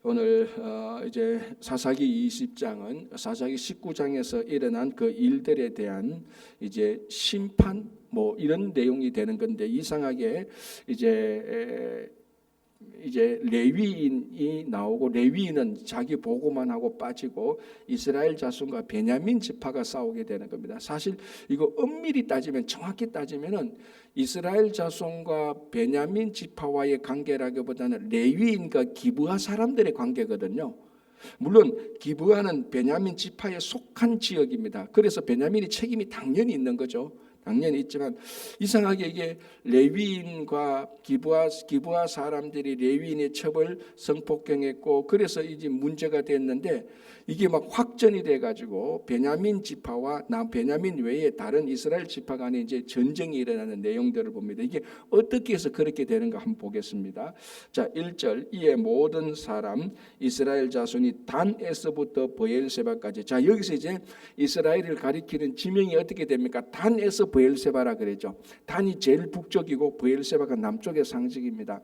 오늘 이제 사사기 20장은 사사기 19장에서 일어난 그 일들에 대한 이제 심판 뭐 이런 내용이 되는 건데, 이상하게 이제 레위인이 나오고, 레위인은 자기 보고만 하고 빠지고 이스라엘 자손과 베냐민 지파가 싸우게 되는 겁니다. 사실 이거 엄밀히 따지면, 정확히 따지면은 이스라엘 자손과 베냐민 지파와의 관계라기보다는 레위인과 기브아 사람들의 관계거든요. 물론 기브아는 베냐민 지파에 속한 지역입니다. 그래서 베냐민이 책임이 당연히 있는 거죠. 당연히 있지만, 이상하게 이게 레위인과 기브아 사람들이 레위인의 첩을 성폭행했고, 그래서 이제 문제가 됐는데, 이게 막 확전이 돼가지고 베냐민 지파와 베냐민 외에 다른 이스라엘 지파 간에 이제 전쟁이 일어나는 내용들을 봅니다. 이게 어떻게 해서 그렇게 되는가 한번 보겠습니다. 자, 1절, 이에 모든 사람 이스라엘 자손이 단에서부터 브엘세바까지. 자, 여기서 이제 이스라엘을 가리키는 지명이 어떻게 됩니까? 단에서 브엘세바라 그랬죠. 단이 제일 북쪽이고 브엘세바가 남쪽의 상징입니다.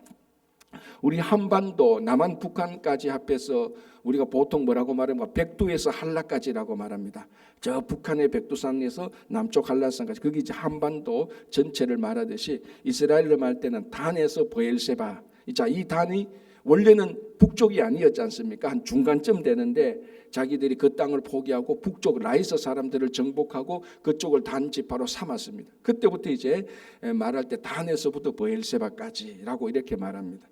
우리 한반도 남한 북한까지 합해서 우리가 보통 뭐라고 말하면 백두에서 한라까지라고 말합니다. 저 북한의 백두산에서 남쪽 한라산까지, 그게 이제 한반도 전체를 말하듯이 이스라엘을 말 때는 단에서 브엘세바. 자, 이 단이 원래는 북쪽이 아니었지 않습니까? 한 중간쯤 되는데 자기들이 그 땅을 포기하고 북쪽 라이서 사람들을 정복하고 그쪽을 단 지파로 삼았습니다. 그때부터 이제 말할 때 단에서부터 브엘세바까지라고 이렇게 말합니다.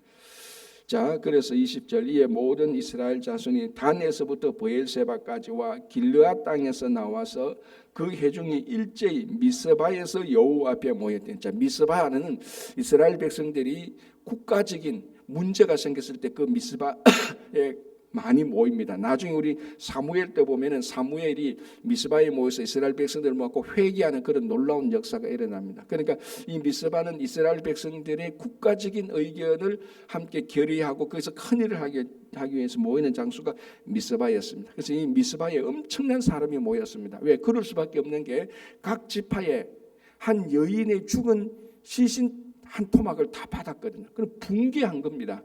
자, 그래서 20절, 이에 모든 이스라엘 자손이 단에서부터 브엘세바까지와 길르앗 땅에서 나와서 그 회중이 일제히 미스바에서 여호와 앞에 모였대. 자, 미스바는 이스라엘 백성들이 국가적인 문제가 생겼을 때 그 미스바에 많이 모입니다. 나중에 우리 사무엘 때 보면은 사무엘이 미스바에 모여서 이스라엘 백성들을 모았고 회개하는 그런 놀라운 역사가 일어납니다. 그러니까 이 미스바는 이스라엘 백성들의 국가적인 의견을 함께 결의하고 거기서 큰 일을 하기 위해서 모이는 장소가 미스바였습니다. 그래서 이 미스바에 엄청난 사람이 모였습니다. 왜? 그럴 수밖에 없는 게 각 지파에 한 여인의 죽은 시신 한 토막을 다 받았거든요. 그럼 붕괴한 겁니다.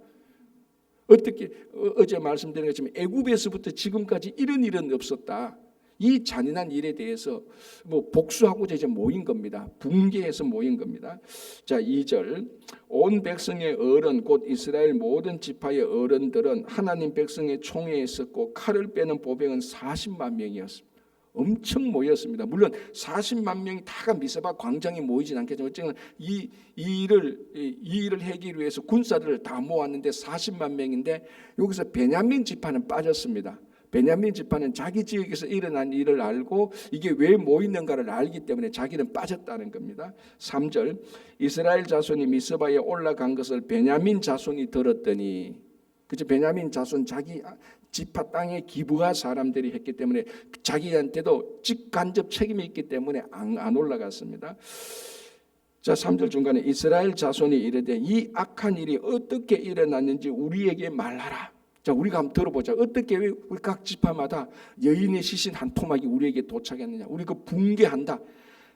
어떻게 어제 말씀드린 것처럼 애굽에서부터 지금까지 이런 일은 없었다. 이 잔인한 일에 대해서 뭐 복수하고자 이제 모인 겁니다. 붕괴해서 모인 겁니다. 자, 2절, 온 백성의 어른 곧 이스라엘 모든 지파의 어른들은 하나님 백성의 총회에 있었고 칼을 빼는 보병은 40만 명이었습니다. 엄청 모였습니다. 물론 40만 명이 다가 미스바 광장에 모이진 않겠지만 어쨌든 이 일을 하기 위해서 군사들을 다 모았는데 40만 명인데, 여기서 베냐민 지파는 빠졌습니다. 베냐민 지파는 자기 지역에서 일어난 일을 알고 이게 왜 모이는가를 알기 때문에 자기는 빠졌다는 겁니다. 3절, 이스라엘 자손이 미스바에 올라간 것을 베냐민 자손이 들었더니, 그죠? 베냐민 자손 자기 지파 땅에 기브아 사람들이 했기 때문에 자기한테도 직간접 책임이 있기 때문에 안 올라갔습니다. 자, 3절 중간에 이스라엘 자손이 이르되 이 악한 일이 어떻게 일어났는지 우리에게 말하라. 자, 우리가 한번 들어보자. 어떻게 우리 각 지파마다 여인의 시신 한 토막이 우리에게 도착했느냐. 우리 그 붕괴한다.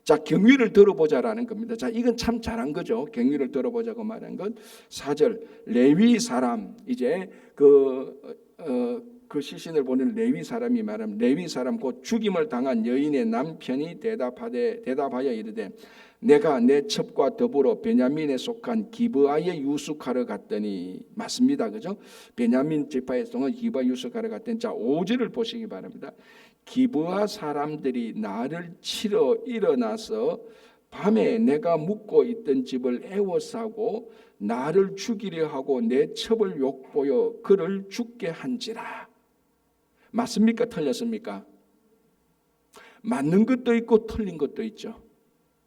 자, 경위를 들어보자라는 겁니다. 자, 이건 참 잘한 거죠. 경위를 들어보자고 말한 건 4절, 레위 사람, 이제 그 시신을 보는 레위 사람이 말하면, 레위 사람 곧 죽임을 당한 여인의 남편이 대답하여 이르되 내가 내 첩과 더불어 베냐민에 속한 기브아에 유숙하러 갔더니. 맞습니다, 그죠? 베냐민 지파에 속한 기브아 유숙하러 갔더니. 자, 5절을 보시기 바랍니다. 기브아 사람들이 나를 치러 일어나서 밤에 내가 묵고 있던 집을 에워싸고 나를 죽이려 하고 내 첩을 욕보여 그를 죽게 한지라. 맞습니까? 틀렸습니까? 맞는 것도 있고 틀린 것도 있죠.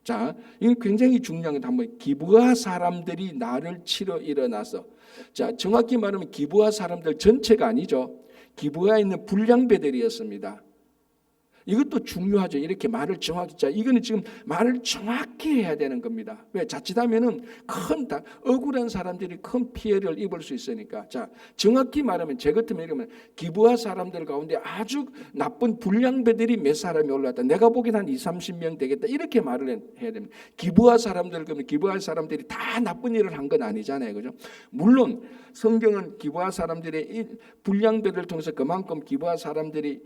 자, 이건 굉장히 중요한 게, 한번 기브아 사람들이 나를 치러 일어나서. 자, 정확히 말하면 기브아 사람들 전체가 아니죠. 기브아에 있는 불량배들이었습니다. 이것도 중요하죠. 이렇게 말을 정확히. 자, 이거는 지금 말을 정확히 해야 되는 겁니다. 왜? 자칫하면은 억울한 사람들이 큰 피해를 입을 수 있으니까. 자, 정확히 말하면, 제 같으면 이러면 기부하 사람들 가운데 아주 나쁜 불량배들이 몇 사람이 올라왔다. 내가 보기엔 한 20-30명 되겠다. 이렇게 말을 해야 됩니다. 기부하 사람들, 그러면 기부할 사람들이 다 나쁜 일을 한 건 아니잖아요. 그죠? 물론 성경은 기부하 사람들의 불량배를 통해서 그만큼 기부하 사람들이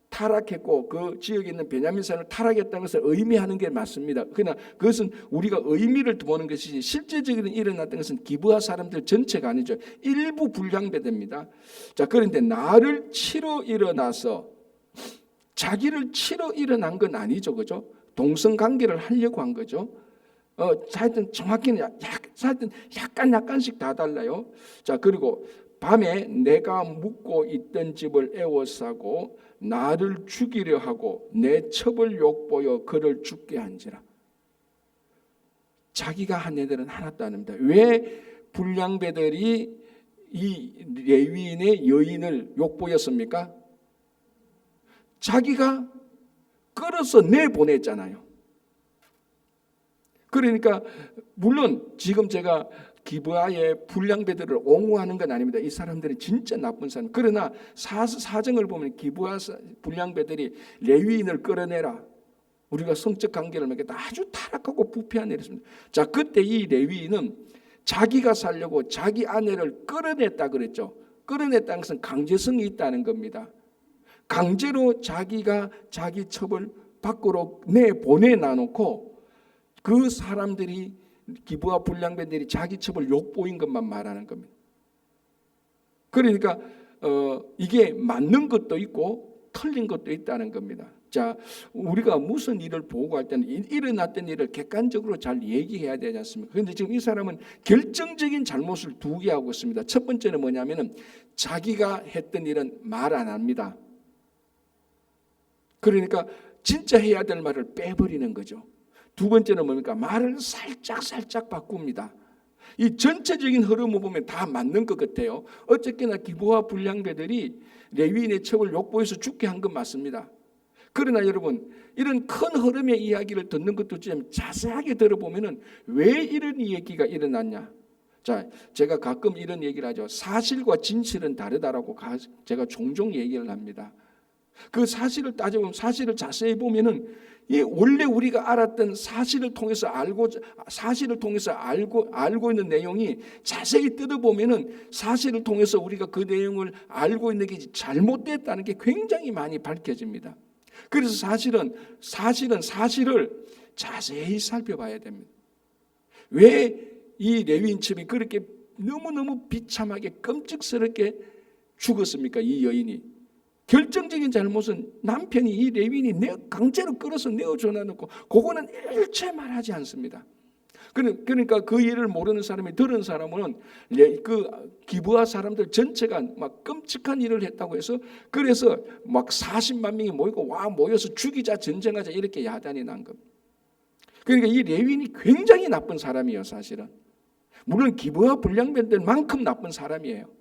타락했고 그 지역에 있는 베냐민 사람을 타락했다는 것을 의미하는 게 맞습니다. 그러나 그것은 우리가 의미를 보는 것이지 실제적으로 일어났던 것은 기부하 사람들 전체가 아니죠. 일부 불량배됩니다. 자, 그런데 나를 치러 일어나서 자기를 치러 일어난 건 아니죠. 그죠? 동성관계를 하려고 한 거죠. 하여튼 정확히는 하여튼 약간씩 다 달라요. 자, 그리고 밤에 내가 묵고 있던 집을 에워싸고 나를 죽이려 하고 내 첩을 욕보여 그를 죽게 한지라. 자기가 한 애들은 하나도 안 합니다. 왜 불량배들이 이 레위인의 여인을 욕보였습니까? 자기가 끌어서 내보냈잖아요. 그러니까 물론 지금 제가 기브아의 불량배들을 옹호하는 건 아닙니다. 이 사람들이 진짜 나쁜 사람. 그러나 사정을 보면 기브아 불량배들이 레위인을 끌어내라. 우리가 성적 관계를 맺겠다. 아주 타락하고 부패한 일이었습니다. 자, 그때 이 레위인은 자기가 살려고 자기 아내를 끌어냈다 그랬죠. 끌어냈다는 것은 강제성이 있다는 겁니다. 강제로 자기가 자기 첩을 밖으로 내보내놔놓고 그 사람들이 기부와 불량배들이 자기 첩을 욕보인 것만 말하는 겁니다. 그러니까 이게 맞는 것도 있고 틀린 것도 있다는 겁니다. 자, 우리가 무슨 일을 보고할 때는 일어났던 일을 객관적으로 잘 얘기해야 되지 않습니까? 그런데 지금 이 사람은 결정적인 잘못을 두 개 하고 있습니다. 첫 번째는 뭐냐면은 자기가 했던 일은 말 안 합니다. 그러니까 진짜 해야 될 말을 빼버리는 거죠. 두 번째는 뭡니까? 말을 살짝 바꿉니다. 이 전체적인 흐름을 보면 다 맞는 것 같아요. 어쨌거나 기부와 불량배들이 레위인의 첩을 욕보해서 죽게 한 건 맞습니다. 그러나 여러분, 이런 큰 흐름의 이야기를 듣는 것도 좀 자세하게 들어보면은 왜 이런 얘기가 일어났냐? 자, 제가 가끔 이런 얘기를 하죠. 사실과 진실은 다르다라고 제가 종종 얘기를 합니다. 그 사실을 따져보면, 사실을 자세히 보면은 이 원래 우리가 알았던 사실을 통해서 알고 있는 내용이 자세히 뜯어보면은 사실을 통해서 우리가 그 내용을 알고 있는 게 잘못됐다는 게 굉장히 많이 밝혀집니다. 그래서 사실을 자세히 살펴봐야 됩니다. 왜 이 레위인 첩이 그렇게 너무너무 비참하게 끔찍스럽게 죽었습니까? 이 여인이. 결정적인 잘못은 남편이 이 레위인이 강제로 끌어서 내어줘놔놓고 그거는 일체 말하지 않습니다. 그러니까 그 일을 모르는 사람이 들은 사람은 그 기부하 사람들 전체가 막 끔찍한 일을 했다고 해서 그래서 막 40만 명이 모여서 죽이자 전쟁하자 이렇게 야단이 난 겁니다. 그러니까 이 레위인이 굉장히 나쁜 사람이에요. 사실은 물론 기부하 불량배들만큼 나쁜 사람이에요.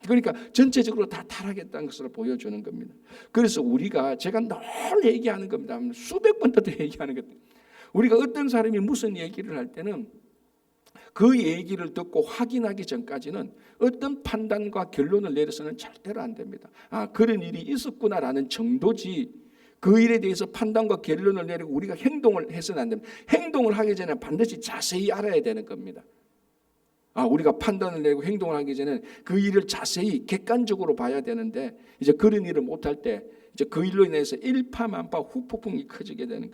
그러니까 전체적으로 다 타락했다는 것을 보여주는 겁니다. 그래서 제가 늘 얘기하는 겁니다. 수백 번도 얘기하는 겁니다. 우리가 어떤 사람이 무슨 얘기를 할 때는 그 얘기를 듣고 확인하기 전까지는 어떤 판단과 결론을 내려서는 절대로 안 됩니다. 그런 일이 있었구나라는 정도지 그 일에 대해서 판단과 결론을 내리고 우리가 행동을 해서는 안 됩니다. 행동을 하기 전에 반드시 자세히 알아야 되는 겁니다. 우리가 판단을 내고 행동을 하기 전에 그 일을 자세히 객관적으로 봐야 되는데 이제 그런 일을 못할 때 이제 그 일로 인해서 일파만파 후폭풍이 커지게 되는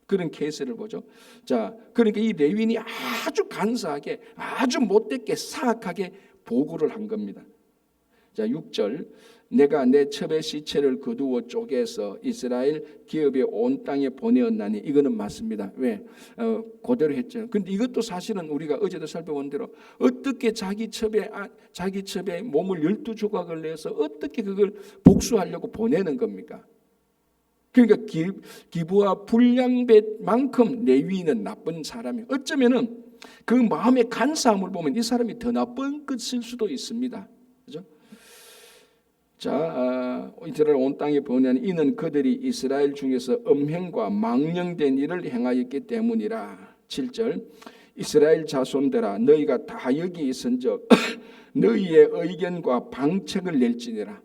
그런 케이스를 보죠. 자, 그러니까 이 레위인이 아주 간사하게 아주 못됐게 사악하게 보고를 한 겁니다. 자, 6절 내가 내 첩의 시체를 거두어 쪼개서 이스라엘 기업의 온 땅에 보내었나니 이거는 맞습니다. 왜? 그대로 했죠. 근데 이것도 사실은 우리가 어제도 살펴본 대로 어떻게 자기 첩에 몸을 12조각을 내서 어떻게 그걸 복수하려고 보내는 겁니까? 그러니까 기부와 불량배만큼 레위인은 나쁜 사람이 어쩌면은 그 마음의 간사함을 보면 이 사람이 더 나쁜 것일 수도 있습니다. 그죠? 이스라엘 온 땅에 번뇌하니 이는 그들이 이스라엘 중에서 음행과 망령된 일을 행하였기 때문이라. 7절 이스라엘 자손들아 너희가 다 여기 있은즉 너희의 의견과 방책을 낼지니라.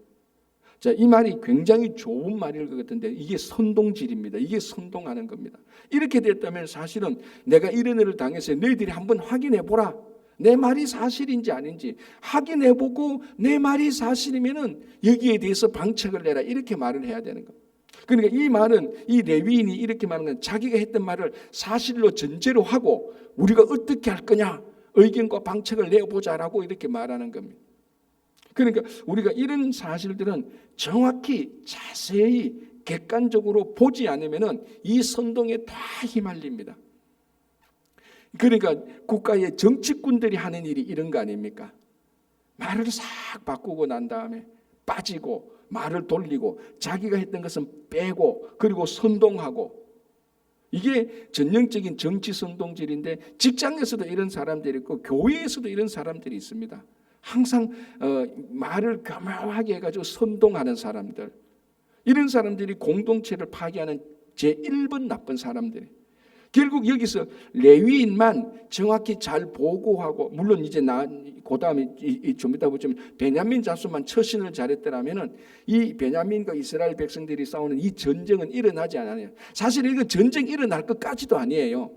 이 말이 굉장히 좋은 말일 것 같은데 이게 선동질입니다. 이게 선동하는 겁니다. 이렇게 됐다면 사실은 내가 이런 일을 당해서 너희들이 한번 확인해 보라. 내 말이 사실인지 아닌지 확인해보고 내 말이 사실이면은 여기에 대해서 방책을 내라. 이렇게 말을 해야 되는 겁니다. 그러니까 이 말은 이 레위인이 이렇게 말하는 건 자기가 했던 말을 사실로 전제로 하고 우리가 어떻게 할 거냐 의견과 방책을 내보자라고 이렇게 말하는 겁니다. 그러니까 우리가 이런 사실들은 정확히 자세히 객관적으로 보지 않으면은 이 선동에 다 휘말립니다. 그러니까 국가의 정치꾼들이 하는 일이 이런 거 아닙니까? 말을 싹 바꾸고 난 다음에 빠지고 말을 돌리고 자기가 했던 것은 빼고 그리고 선동하고 이게 전형적인 정치 선동질인데 직장에서도 이런 사람들이 있고 교회에서도 이런 사람들이 있습니다. 항상 말을 교묘하게 해가지고 선동하는 사람들 이런 사람들이 공동체를 파괴하는 제1번 나쁜 사람들이 결국 여기서 레위인만 정확히 잘 보고하고 물론 이제 그다음에 좀 이따 보면 베냐민 자손만 처신을 잘했더라면은 이 베냐민과 이스라엘 백성들이 싸우는 이 전쟁은 일어나지 않아요. 사실 이거 전쟁 일어날 것까지도 아니에요.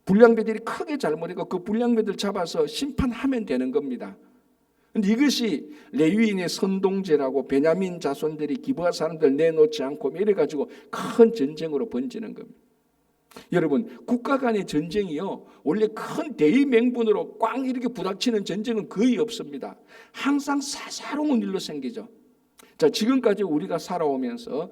불량배들이 크게 잘못했고 그 불량배들 잡아서 심판하면 되는 겁니다. 그런데 이것이 레위인의 선동죄라고 베냐민 자손들이 기브아 사람들 내놓지 않고 이래가지고 큰 전쟁으로 번지는 겁니다. 여러분 국가 간의 전쟁이요 원래 큰 대의명분으로 꽝 이렇게 부닥치는 전쟁은 거의 없습니다. 항상 사사로운 일로 생기죠. 지금까지 우리가 살아오면서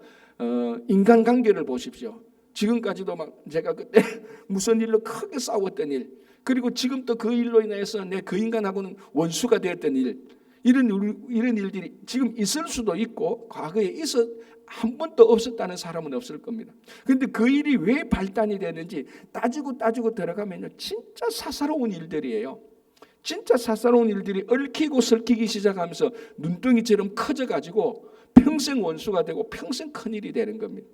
인간관계를 보십시오. 지금까지도 막 제가 그때 무슨 일로 크게 싸웠던 일 그리고 지금 또 그 일로 인해서 내 그 인간하고는 원수가 되었던 일 이런 일들이 지금 있을 수도 있고 과거에 한 번도 없었다는 사람은 없을 겁니다. 그런데 그 일이 왜 발단이 되는지 따지고 들어가면요 진짜 사사로운 일들이에요. 진짜 사사로운 일들이 얽히고 설키기 시작하면서 눈덩이처럼 커져가지고 평생 원수가 되고 평생 큰일이 되는 겁니다.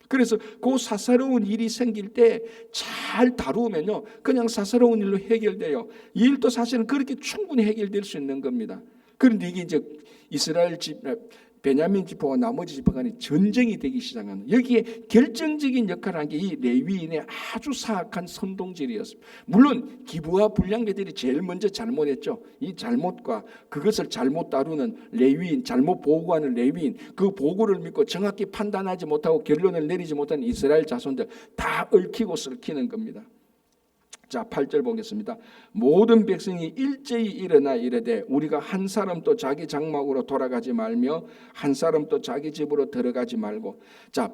그래서 그 사사로운 일이 생길 때 잘 다루면요 그냥 사사로운 일로 해결돼요. 이 일도 사실은 그렇게 충분히 해결될 수 있는 겁니다. 그런데 이게 이제 이스라엘 베냐민 지파와 나머지 지파 간의 전쟁이 되기 시작하는 여기에 결정적인 역할을 한 게 이 레위인의 아주 사악한 선동질이었습니다. 물론 기브아 불량배들이 제일 먼저 잘못했죠. 이 잘못과 그것을 잘못 다루는 레위인, 잘못 보고하는 레위인, 그 보고를 믿고 정확히 판단하지 못하고 결론을 내리지 못한 이스라엘 자손들 다 얽히고 썩히는 겁니다. 8절 보겠습니다. 모든 백성이 일제히 일어나 이르되 우리가 한 사람도 자기 장막으로 돌아가지 말며 한 사람도 자기 집으로 들어가지 말고.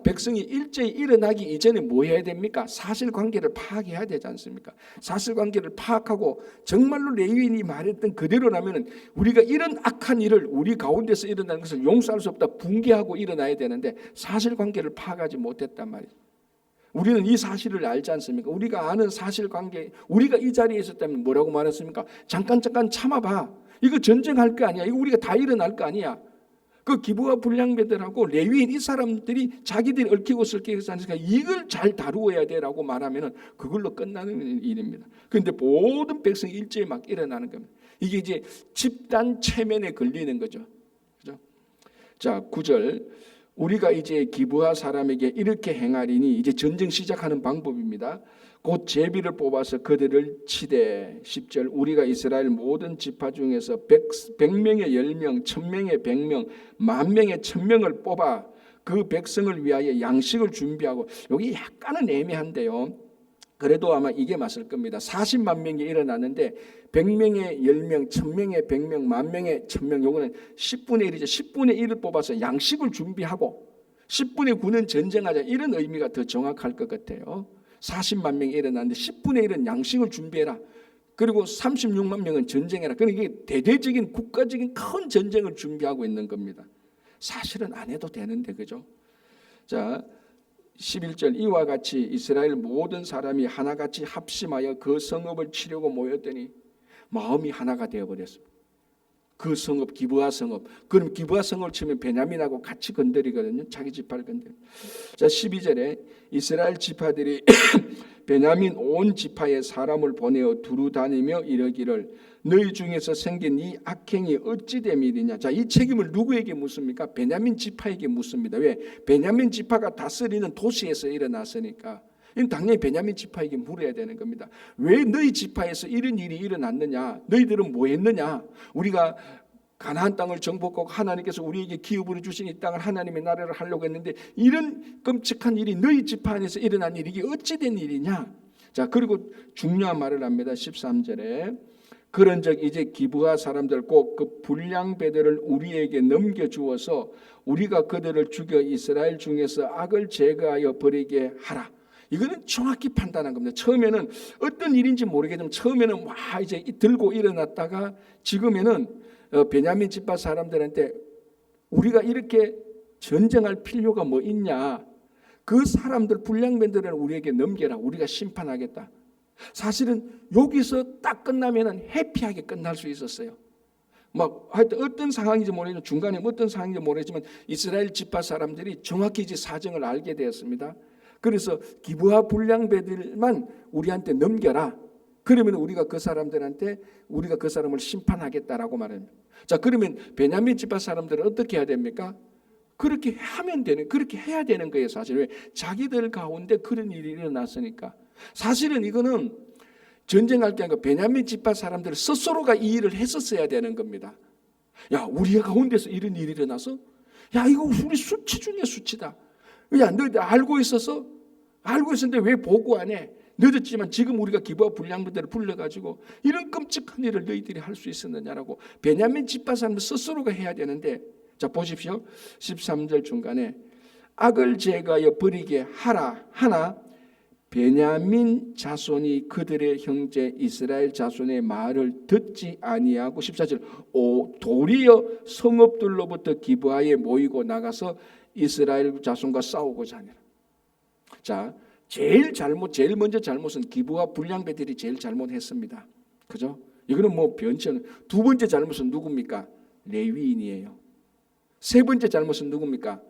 백성이 일제히 일어나기 이전에 뭐 해야 됩니까? 사실관계를 파악해야 되지 않습니까? 사실관계를 파악하고 정말로 레위인이 말했던 그대로라면 우리가 이런 악한 일을 우리 가운데서 일어나는 것을 용서할 수 없다 붕괴하고 일어나야 되는데 사실관계를 파악하지 못했단 말이에요. 우리는 이 사실을 알지 않습니까? 우리가 아는 사실관계, 우리가 이 자리에 있었다면 뭐라고 말했습니까? 잠깐 참아봐. 이거 전쟁할 거 아니야. 이거 우리가 다 일어날 거 아니야. 그 기브아 불량배들하고 레위인 이 사람들이 자기들이 얽히고 설키고 하니까 이걸 잘 다루어야 돼라고 말하면은 그걸로 끝나는 일입니다. 그런데 모든 백성이 일제히 막 일어나는 겁니다. 이게 이제 집단 체면에 걸리는 거죠. 그죠? 9절. 우리가 이제 기브아 사람에게 이렇게 행하리니 이제 전쟁 시작하는 방법입니다. 곧 제비를 뽑아서 그들을 치되 10절 우리가 이스라엘 모든 지파 중에서 100명의 10명, 1000명의 100명, 10,000명의 1000명을 뽑아 그 백성을 위하여 양식을 준비하고 여기 약간은 애매한데요. 그래도 아마 이게 맞을 겁니다. 40만 명이 일어났는데 100명의 10명, 1000명의 100명, 10,000명의 1000명 요거는 10분의 1이죠. 10분의 1을 뽑아서 양식을 준비하고 10분의 9는 전쟁하자 이런 의미가 더 정확할 것 같아요. 40만 명이 일어났는데 10분의 1은 양식을 준비해라. 그리고 36만 명은 전쟁해라. 그러니까 이게 대대적인 국가적인 큰 전쟁을 준비하고 있는 겁니다. 사실은 안 해도 되는데 그죠? 11절 이와 같이 이스라엘 모든 사람이 하나같이 합심하여 그 성읍을 치려고 모였더니 마음이 하나가 되어버렸습니다. 그 성읍 기브아 성읍. 그럼 기브아 성읍을 치면 베냐민하고 같이 건드리거든요. 자기 지파를 건드려. 자 12절에 이스라엘 지파들이 베냐민 온 지파에 사람을 보내어 두루 다니며 이르기를 너희 중에서 생긴 이 악행이 어찌 됨이리냐. 자, 이 책임을 누구에게 묻습니까? 베냐민 지파에게 묻습니다. 왜? 베냐민 지파가 다스리는 도시에서 일어났으니까. 이건 당연히 베냐민 지파에게 물어야 되는 겁니다. 왜 너희 지파에서 이런 일이 일어났느냐? 너희들은 뭐 했느냐? 우리가 가나안 땅을 정복하고 하나님께서 우리에게 기업으로 주신 이 땅을 하나님의 나라를 하려고 했는데 이런 끔찍한 일이 너희 지파 안에서 일어난 일이 어찌 된 일이냐? 자, 그리고 중요한 말을 합니다. 13절에 그런즉 이제 기브아 사람들 꼭 그 불량배들을 우리에게 넘겨주어서 우리가 그들을 죽여 이스라엘 중에서 악을 제거하여 버리게 하라. 이거는 정확히 판단한 겁니다. 처음에는 어떤 일인지 모르겠지만 처음에는 와 이제 들고 일어났다가 지금에는 베냐민 지파 사람들한테 우리가 이렇게 전쟁할 필요가 뭐 있냐. 그 사람들 불량배들을 우리에게 넘겨라. 우리가 심판하겠다. 사실은 여기서 딱 끝나면은 해피하게 끝날 수 있었어요. 막 하여튼 어떤 상황인지 모르겠지만 중간에 어떤 상황인지 모르겠지만 이스라엘 지파 사람들이 정확히 이제 사정을 알게 되었습니다. 그래서 기브아 불량배들만 우리한테 넘겨라. 그러면 우리가 그 사람들한테 우리가 그 사람을 심판하겠다라고 말합니다. 자, 그러면 베냐민 지파 사람들은 어떻게 해야 됩니까? 그렇게 하면 되는, 그렇게 해야 되는 거예요. 사실 왜? 자기들 가운데 그런 일이 일어났으니까. 사실은 이거는 전쟁할 게 아니고 베냐민 지파 사람들 스스로가 이 일을 했었어야 되는 겁니다. 야, 우리 가운데서 이런 일이 일어나서, 야, 이거 우리 수치 중에 수치다. 야, 너희들 알고 있었어? 알고 있었는데 왜 보고 안 해? 늦었지만 지금 우리가 기브아 불량배들을 불러가지고 이런 끔찍한 일을 너희들이 할 수 있었느냐라고 베냐민 지파 사람 스스로가 해야 되는데, 자 보십시오. 13절 중간에 악을 제거하여 버리게 하라 하나 베냐민 자손이 그들의 형제 이스라엘 자손의 말을 듣지 아니하고 14절 도리어 성읍들로부터 기브아에 모이고 나가서 이스라엘 자손과 싸우고자 하니라. 자, 제일 먼저 잘못은 기브아 불량배들이 제일 잘못했습니다. 그죠? 이거는 뭐 변치 않은. 두 번째 잘못은 누굽니까? 레위인이에요. 세 번째 잘못은 누굽니까?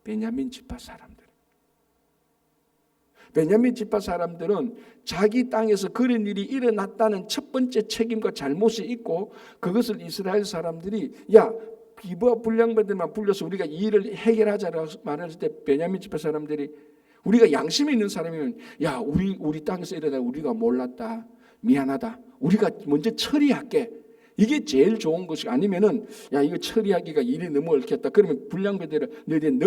베냐민 지파 사람들. 베냐민 지파 사람들은 자기 땅에서 그런 일이 일어났다는 첫 번째 책임과 잘못이 있고 그것을 이스라엘 사람들이 야 기브아 불량배들만 불려서 우리가 이 일을 해결하자라고 말했을 때 베냐민 지파 사람들이 우리가 양심이 있는 사람이면 야 우리 땅에서 일어나 우리가 몰랐다. 미안하다. 우리가 먼저 처리할게. 이게 제일 좋은 것이 아니면은 야 이거 처리하기가 일이 너무 얽혔다. 그러면 불량배들을 너희들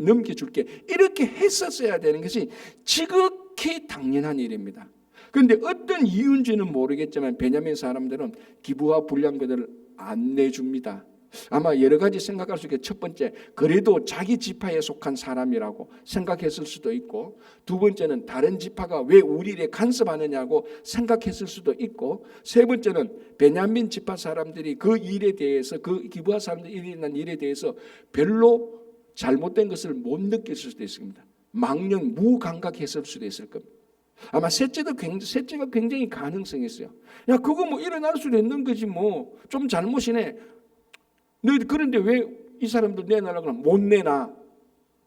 넘겨줄게. 이렇게 했었어야 되는 것이 지극히 당연한 일입니다. 그런데 어떤 이유인지는 모르겠지만 베냐민 사람들은 기브아 불량배들을 안 내줍니다. 아마 여러 가지 생각할 수 있게 첫 번째 그래도 자기 지파에 속한 사람이라고 생각했을 수도 있고 두 번째는 다른 지파가 왜 우리를 간섭하느냐고 생각했을 수도 있고 세 번째는 베냐민 지파 사람들이 그 일에 대해서 그 기브아 사람들이 일어난 일에 대해서 별로 잘못된 것을 못 느낄 수도 있습니다. 망령 무감각했을 수도 있을 겁니다. 아마 셋째가 굉장히 가능성이 있어요. 야 그거 뭐 일어날 수도 있는 거지 뭐 좀 잘못이네. 너희들 그런데 왜 이 사람들 내놔라고 하면 못 내놔.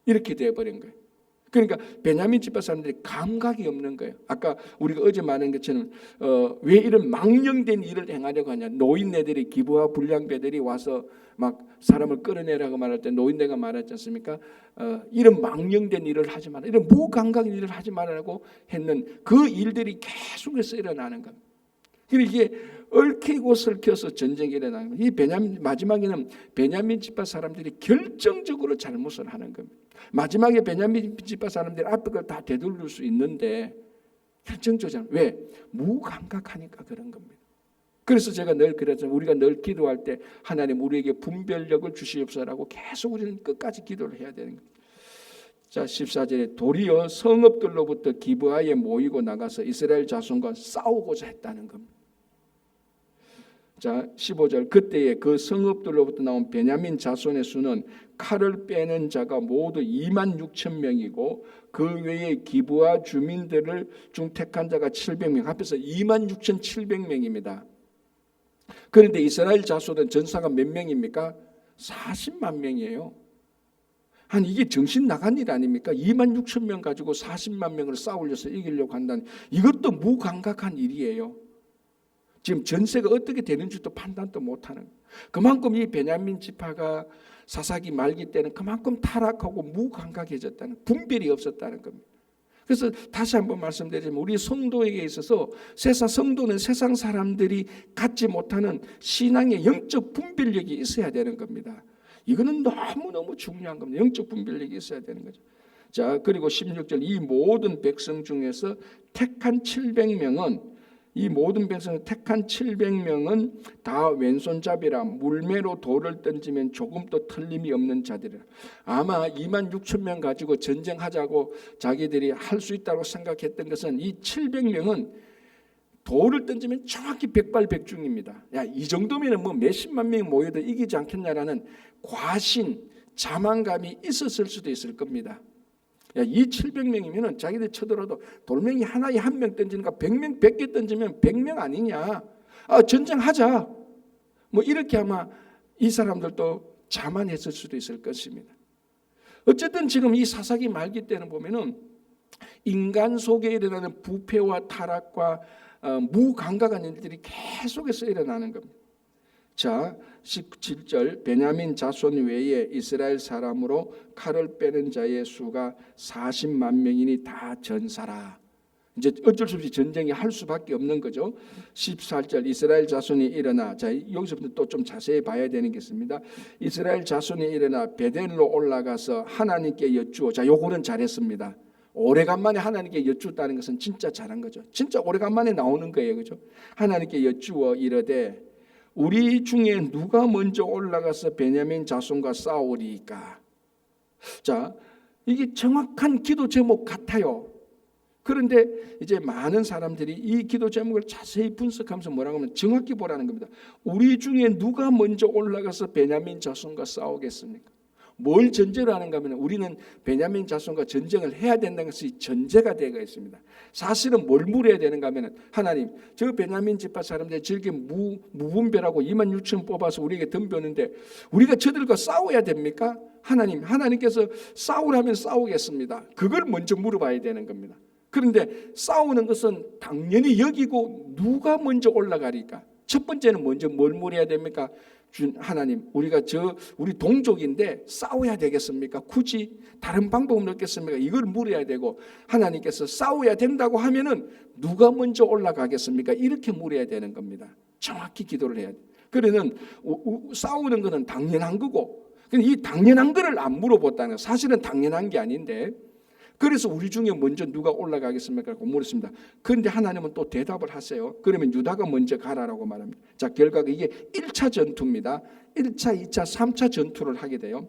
이렇게 돼버린 거예요. 그러니까 베냐민 지파 사람들이 감각이 없는 거예요. 아까 우리가 어제 말한 것처럼 왜 이런 망령된 일을 행하려고 하냐. 노인네들이 기브아 불량배들이 와서 막 사람을 끌어내라고 말할 때 노인네가 말했지 않습니까? 이런 망령된 일을 하지 마라. 이런 무감각 일을 하지 말라고 했는 그 일들이 계속해서 일어나는 겁니다. 그리고 이게 얽히고 설켜서 전쟁이 일어나는 겁니다. 이 마지막에는 베냐민 지파 사람들이 결정적으로 잘못을 하는 겁니다. 마지막에 베냐민 지파 사람들이 앞에 걸 다 되돌릴 수 있는데 결정적으로 왜? 무감각하니까 그런 겁니다. 그래서 제가 늘 그랬잖아요. 우리가 늘 기도할 때 하나님 우리에게 분별력을 주시옵소서라고 계속 우리는 끝까지 기도를 해야 되는 겁니다. 자 14절에 도리어 성읍들로부터 기브아에 모이고 나가서 이스라엘 자손과 싸우고자 했다는 겁니다. 자 15절 그때에 그 성읍들로부터 나온 베냐민 자손의 수는 칼을 빼는 자가 모두 26,000명이고 그 외에 기브아 주민들을 중 택한 자가 700명 합해서 26,700명입니다. 그런데 이스라엘 자손은 전사가 몇 명입니까? 40만 명이에요. 이게 정신 나간 일 아닙니까? 2만 6천 명 가지고 40만 명을 싸우려서 이기려고 한다는, 이것도 무감각한 일이에요. 지금 전세가 어떻게 되는지도 판단도 못하는, 그만큼 이 베냐민 지파가 사사기 말기 때는 그만큼 타락하고 무감각해졌다는, 분별이 없었다는 겁니다. 그래서 다시 한번 말씀드리면 우리 성도에게 있어서 성도는 세상 사람들이 갖지 못하는 신앙의 영적 분별력이 있어야 되는 겁니다. 이거는 너무너무 중요한 겁니다. 영적 분별력이 있어야 되는 거죠. 자, 그리고 16절, 이 모든 백성 중에서 택한 700명은, 이 모든 백성을 택한 700명은 다 왼손잡이라 물매로 돌을 던지면 조금도 틀림이 없는 자들이라. 아마 2만 6천 명 가지고 전쟁하자고 자기들이 할 수 있다고 생각했던 것은, 이 700명은 돌을 던지면 정확히 백발백중입니다. 야, 이 정도면 뭐 몇십만 명이 모여도 이기지 않겠냐라는 과신, 자만감이 있었을 수도 있을 겁니다. 야, 이 700명이면 자기들 쳐들어도 돌멩이 하나에 한 명 던지니까 100명, 100개 던지면 100명 아니냐. 전쟁하자. 뭐 이렇게 아마 이 사람들도 자만했을 수도 있을 것입니다. 어쨌든 지금 이 사사기 말기 때는 보면은 인간 속에 일어나는 부패와 타락과 무감각한 일들이 계속해서 일어나는 겁니다. 자, 17절, 베냐민 자손 외에 이스라엘 사람으로 칼을 빼는 자의 수가 40만 명이니 다 전사라. 이제 어쩔 수 없이 전쟁이 할 수밖에 없는 거죠. 14절, 이스라엘 자손이 일어나, 자, 여기서부터 또 좀 자세히 봐야 되는 게 있습니다. 이스라엘 자손이 일어나 베델로 올라가서 하나님께 여쭈어. 자, 요거는 잘했습니다. 오래간만에 하나님께 여쭈었다는 것은 진짜 잘한 거죠. 진짜 오래간만에 나오는 거예요, 그죠? 하나님께 여쭈어 이르되 우리 중에 누가 먼저 올라가서 베냐민 자손과 싸우리까? 자, 이게 정확한 기도 제목 같아요. 그런데 이제 많은 사람들이 이 기도 제목을 자세히 분석하면서 뭐라고 하면 정확히 보라는 겁니다. 우리 중에 누가 먼저 올라가서 베냐민 자손과 싸우겠습니까? 뭘 전제로 하는가 하면 우리는 베냐민 자손과 전쟁을 해야 된다는 것이 전제가 되어 있습니다. 사실은 뭘 물어야 되는가 하면, 하나님, 저 베냐민 지파 사람들이 저렇게 무분별하고 2만 6천 뽑아서 우리에게 덤벼는데 우리가 저들과 싸워야 됩니까? 하나님께서 싸우라면 싸우겠습니다. 그걸 먼저 물어봐야 되는 겁니다. 그런데 싸우는 것은 당연히 여기고 누가 먼저 올라가리까? 첫 번째는 먼저 뭘 물어야 됩니까? 하나님, 우리가 우리 동족인데 싸워야 되겠습니까? 굳이 다른 방법은 없겠습니까? 이걸 물어야 되고, 하나님께서 싸워야 된다고 하면은 누가 먼저 올라가겠습니까? 이렇게 물어야 되는 겁니다. 정확히 기도를 해야 돼. 그러면 싸우는 것은 당연한 거고, 이 당연한 거를 안 물어봤다는 거, 사실은 당연한 게 아닌데, 그래서 우리 중에 먼저 누가 올라가겠습니까? 라고 물었습니다. 그런데 하나님은 또 대답을 하세요. 그러면 유다가 먼저 가라라고 말합니다. 자, 결과가 이게 1차 전투입니다. 1차, 2차, 3차 전투를 하게 돼요.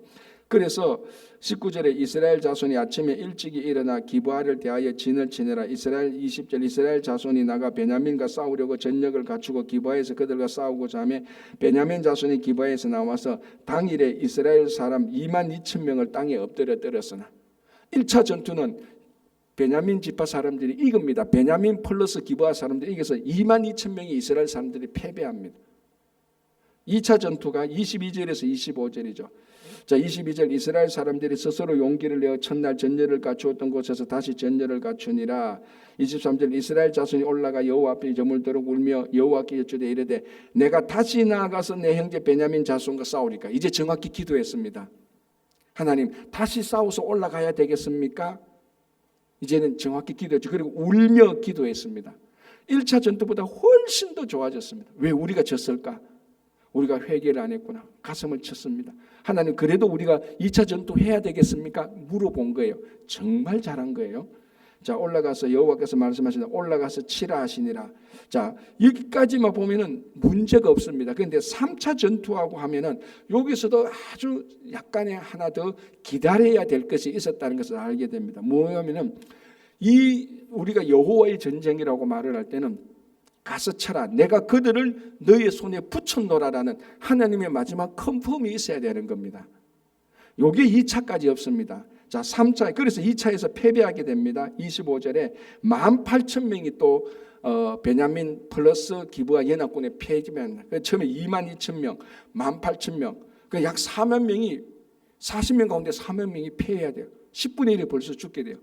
그래서 19절에 이스라엘 자손이 아침에 일찍이 일어나 기브아를 대하여 진을 치느라. 20절, 이스라엘 자손이 나가 베냐민과 싸우려고 전력을 갖추고 기브아에서 그들과 싸우고자 하며 베냐민 자손이 기브아에서 나와서 당일에 이스라엘 사람 2만 2천 명을 땅에 엎드려 떨었으나. 1차 전투는 베냐민 지파 사람들이 이깁니다. 베냐민 플러스 기브아 사람들이 이겨서 2만 2천 명의 이스라엘 사람들이 패배합니다. 2차 전투가 22절에서 25절이죠. 자, 22절, 이스라엘 사람들이 스스로 용기를 내어 첫날 전열을 갖추었던 곳에서 다시 전열을 갖추니라. 23절, 이스라엘 자손이 올라가 여호와 앞에 저물도록 울며 여호와께 여쭈되 이르되 내가 다시 나아가서 내 형제 베냐민 자손과 싸우리까? 이제 정확히 기도했습니다. 하나님, 다시 싸워서 올라가야 되겠습니까? 이제는 정확히 기도했죠. 그리고 울며 기도했습니다. 1차 전투보다 훨씬 더 좋아졌습니다. 왜 우리가 졌을까? 우리가 회개를 안 했구나. 가슴을 쳤습니다. 하나님, 그래도 우리가 2차 전투 해야 되겠습니까? 물어본 거예요. 정말 잘한 거예요. 자, 올라가서 여호와께서 말씀하시다 올라가서 치라 하시니라. 자, 여기까지만 보면은 문제가 없습니다. 그런데 3차 전투하고 하면은 여기서도 아주 약간의 하나 더 기다려야 될 것이 있었다는 것을 알게 됩니다. 뭐냐면은 우리가 여호와의 전쟁이라고 말을 할 때는 가서 쳐라, 내가 그들을 너의 손에 붙여놓으라라는 하나님의 마지막 컨펌이 있어야 되는 겁니다. 요게 2차까지 없습니다. 자, 3차, 그래서 2차에서 패배하게 됩니다. 25절에 18,000명이 또 베냐민 플러스 기브아 연합군에 패배합니다. 처음에 22,000명, 18,000명, 그 약 4만 명이 40명 가운데 4만 명이 패해야 돼요. 10분의 1이 벌써 죽게 돼요.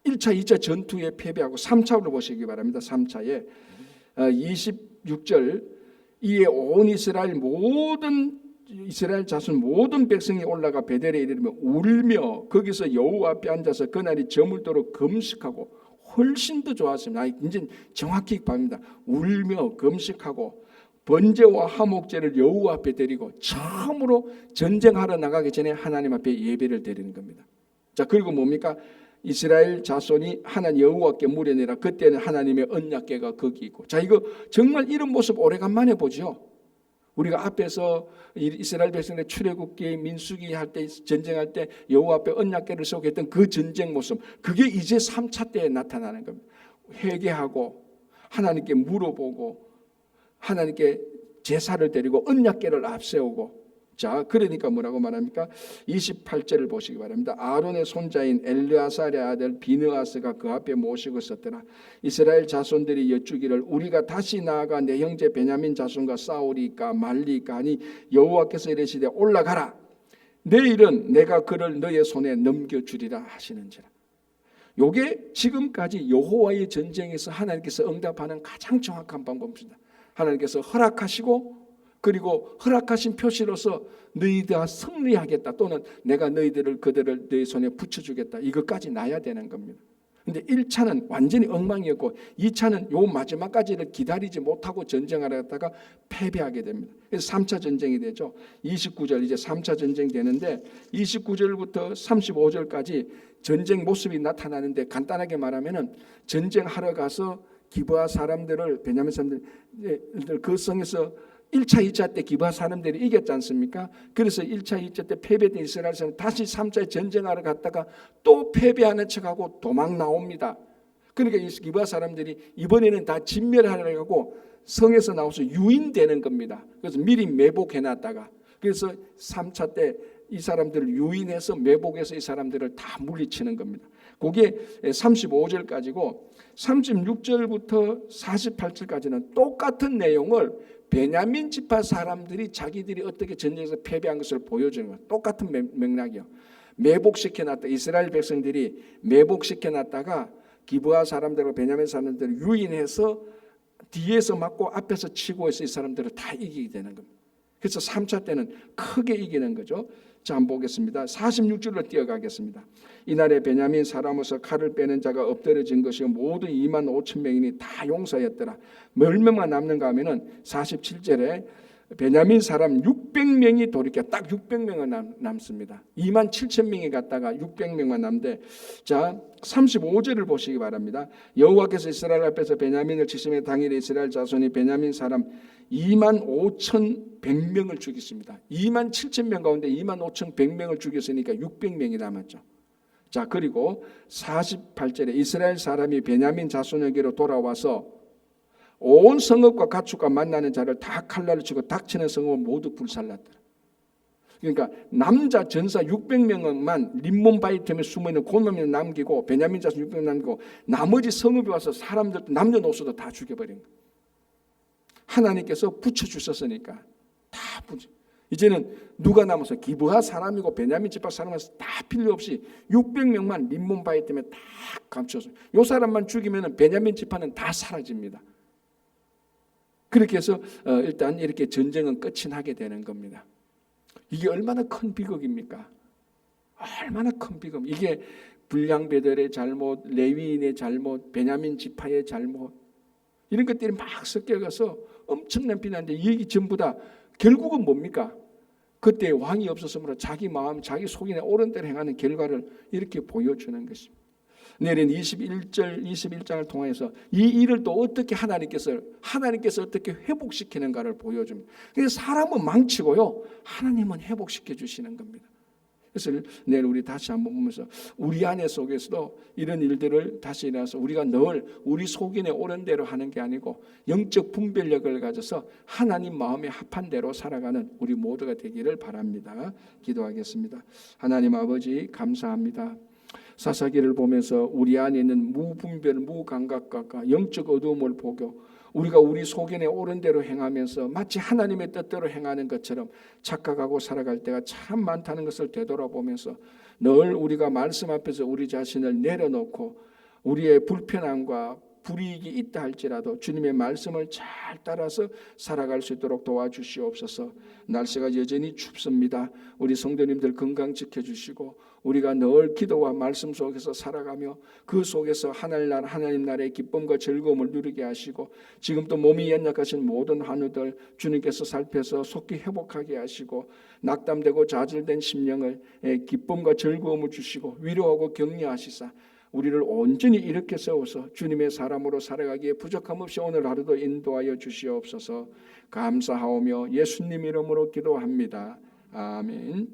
1차, 2차 전투에 패배하고 3차로 보시기 바랍니다. 3차에 26절 이에 온 이스라엘 자손 모든 백성이 올라가 베델에 이르며 울며 거기서 여호와 앞에 앉아서 그날이 저물도록 금식하고 훨씬 더 좋았습니다. 이제 정확히 봐입니다. 울며 금식하고 번제와 화목제를 여호와 앞에 드리고 처음으로 전쟁하러 나가기 전에 하나님 앞에 예배를 드리는 겁니다. 자, 그리고 뭡니까? 이스라엘 자손이 하나님 여호와께 물어내라. 그때는 하나님의 언약궤가 거기 있고. 자, 이거 정말 이런 모습 오래간만에 보죠. 우리가 앞에서 이스라엘 백성의 출애굽기 민수기 할 때 전쟁할 때 여호와 앞에 언약궤를 세우고 했던 그 전쟁 모습, 그게 이제 3차 때에 나타나는 겁니다. 회개하고 하나님께 물어보고 하나님께 제사를 드리고 언약궤를 앞세우고. 자, 그러니까 뭐라고 말합니까? 28절을 보시기 바랍니다. 아론의 손자인 엘르아살의 아들 비느하스가 그 앞에 모시고 섰더라. 이스라엘 자손들이 여쭈기를 우리가 다시 나아가 내 형제 베냐민 자손과 싸우리까 말리까 하니 여호와께서 이르시되 올라가라. 내일은 내가 그를 너의 손에 넘겨주리라 하시는지라. 요게 지금까지 여호와의 전쟁에서 하나님께서 응답하는 가장 정확한 방법입니다. 하나님께서 허락하시고 그리고 허락하신 표시로서 너희가 승리하겠다 또는 내가 그들을 너희 손에 붙여주겠다, 이것까지 나야 되는 겁니다. 근데 1차는 완전히 엉망이었고 2차는 요 마지막까지를 기다리지 못하고 전쟁하러 갔다가 패배하게 됩니다. 그래서 3차 전쟁이 되죠. 29절 이제 3차 전쟁이 되는데 29절부터 35절까지 전쟁 모습이 나타나는데 간단하게 말하면은 전쟁하러 가서 기브아 사람들을 베냐민 사람들 그 성에서 1차, 2차 때 기브아 사람들이 이겼지 않습니까? 그래서 1차, 2차 때 패배된 이스라엘 사람은 다시 3차에 전쟁하러 갔다가 또 패배하는 척하고 도망 나옵니다. 그러니까 이 기브아 사람들이 이번에는 다 진멸하려고 하고 성에서 나와서 유인되는 겁니다. 그래서 미리 매복해놨다가 그래서 3차 때 이 사람들을 유인해서 매복해서 이 사람들을 다 물리치는 겁니다. 그게 35절까지고 36절부터 48절까지는 똑같은 내용을 베냐민 지파 사람들이 자기들이 어떻게 전쟁에서 패배한 것을 보여주는 거예요. 똑같은 맥락이요. 매복시켜놨다. 이스라엘 백성들이 매복시켜놨다가 기브아 사람들과 베냐민 사람들을 유인해서 뒤에서 맞고 앞에서 치고 해서 이 사람들을 다 이기게 되는 겁니다. 그래서 3차 때는 크게 이기는 거죠. 자, 한번 보겠습니다. 46절로 뛰어가겠습니다. 이날에 베냐민 사람으로서 칼을 빼는 자가 엎드러진 것이 모두 25,000명이니 다 용사였더라. 몇 명만 남는가 하면은 47절에 베냐민 사람 600명이 돌이켜 딱 600명은 남습니다. 27,000명이 갔다가 600명만 남는데, 자 35절을 보시기 바랍니다. 여호와께서 이스라엘 앞에서 베냐민을 치심에 당일에 이스라엘 자손이 베냐민 사람 25,100명을 죽였습니다. 27,000명 가운데 25,100명을 죽였으니까 600명이 남았죠. 자, 그리고 48절에 이스라엘 사람이 베냐민 자손에게로 돌아와서 온 성읍과 가축과 만나는 자를 다 칼날을 치고 닥치는 성읍을 모두 불살랐더라. 그러니까 남자 전사 600명만 림몬바위 틈에 숨어있는 고놈을 남기고 베냐민 자손 600명 남기고 나머지 성읍에 와서 사람들 남녀노소도 다 죽여버린 거예요. 하나님께서 붙여주셨으니까 다 붙여. 이제는 누가 남아서 기브아 사람이고 베냐민 지파 사람에서 다 필요 없이 600명만 림몬바위 때문에 다 감춰서 요 사람만 죽이면 베냐민 지파는 다 사라집니다. 그렇게 해서 일단 이렇게 전쟁은 끝이 나게 되는 겁니다. 이게 얼마나 큰 비극입니까? 얼마나 큰 비극. 이게 불량배들의 잘못, 레위인의 잘못, 베냐민 지파의 잘못, 이런 것들이 막 섞여가서 엄청난 비난인데 이게 전부 다 결국은 뭡니까? 그때 왕이 없었으므로 자기 마음, 자기 속인에 옳은 대로 행하는 결과를 이렇게 보여주는 것입니다. 내일은 21장을 통해서 이 일을 또 어떻게 하나님께서 어떻게 회복시키는가를 보여줍니다. 그래서 사람은 망치고요, 하나님은 회복시켜 주시는 겁니다. 그래서 내일 우리 다시 한번 보면서 우리 안에 속에서도 이런 일들을 다시 일어나서 우리가 늘 우리 속인에 옳은 대로 하는 게 아니고 영적 분별력을 가져서 하나님 마음에 합한 대로 살아가는 우리 모두가 되기를 바랍니다. 기도하겠습니다. 하나님 아버지 감사합니다. 사사기를 보면서 우리 안에 있는 무분별 무감각과 영적 어두움을 보고 우리가 우리 속인에 옳은 대로 행하면서 마치 하나님의 뜻대로 행하는 것처럼 착각하고 살아갈 때가 참 많다는 것을 되돌아보면서 늘 우리가 말씀 앞에서 우리 자신을 내려놓고 우리의 불편함과 불이익이 있다 할지라도 주님의 말씀을 잘 따라서 살아갈 수 있도록 도와주시옵소서. 날씨가 여전히 춥습니다. 우리 성도님들 건강 지켜주시고 우리가 늘 기도와 말씀 속에서 살아가며 그 속에서 하나님 나라의 기쁨과 즐거움을 누리게 하시고 지금 또 몸이 연약하신 모든 환우들 주님께서 살펴서 속히 회복하게 하시고 낙담되고 좌절된 심령을 기쁨과 즐거움을 주시고 위로하고 격려하시사 우리를 온전히 일으켜 세워서 주님의 사람으로 살아가기에 부족함 없이 오늘 하루도 인도하여 주시옵소서. 감사하오며 예수님 이름으로 기도합니다. 아멘.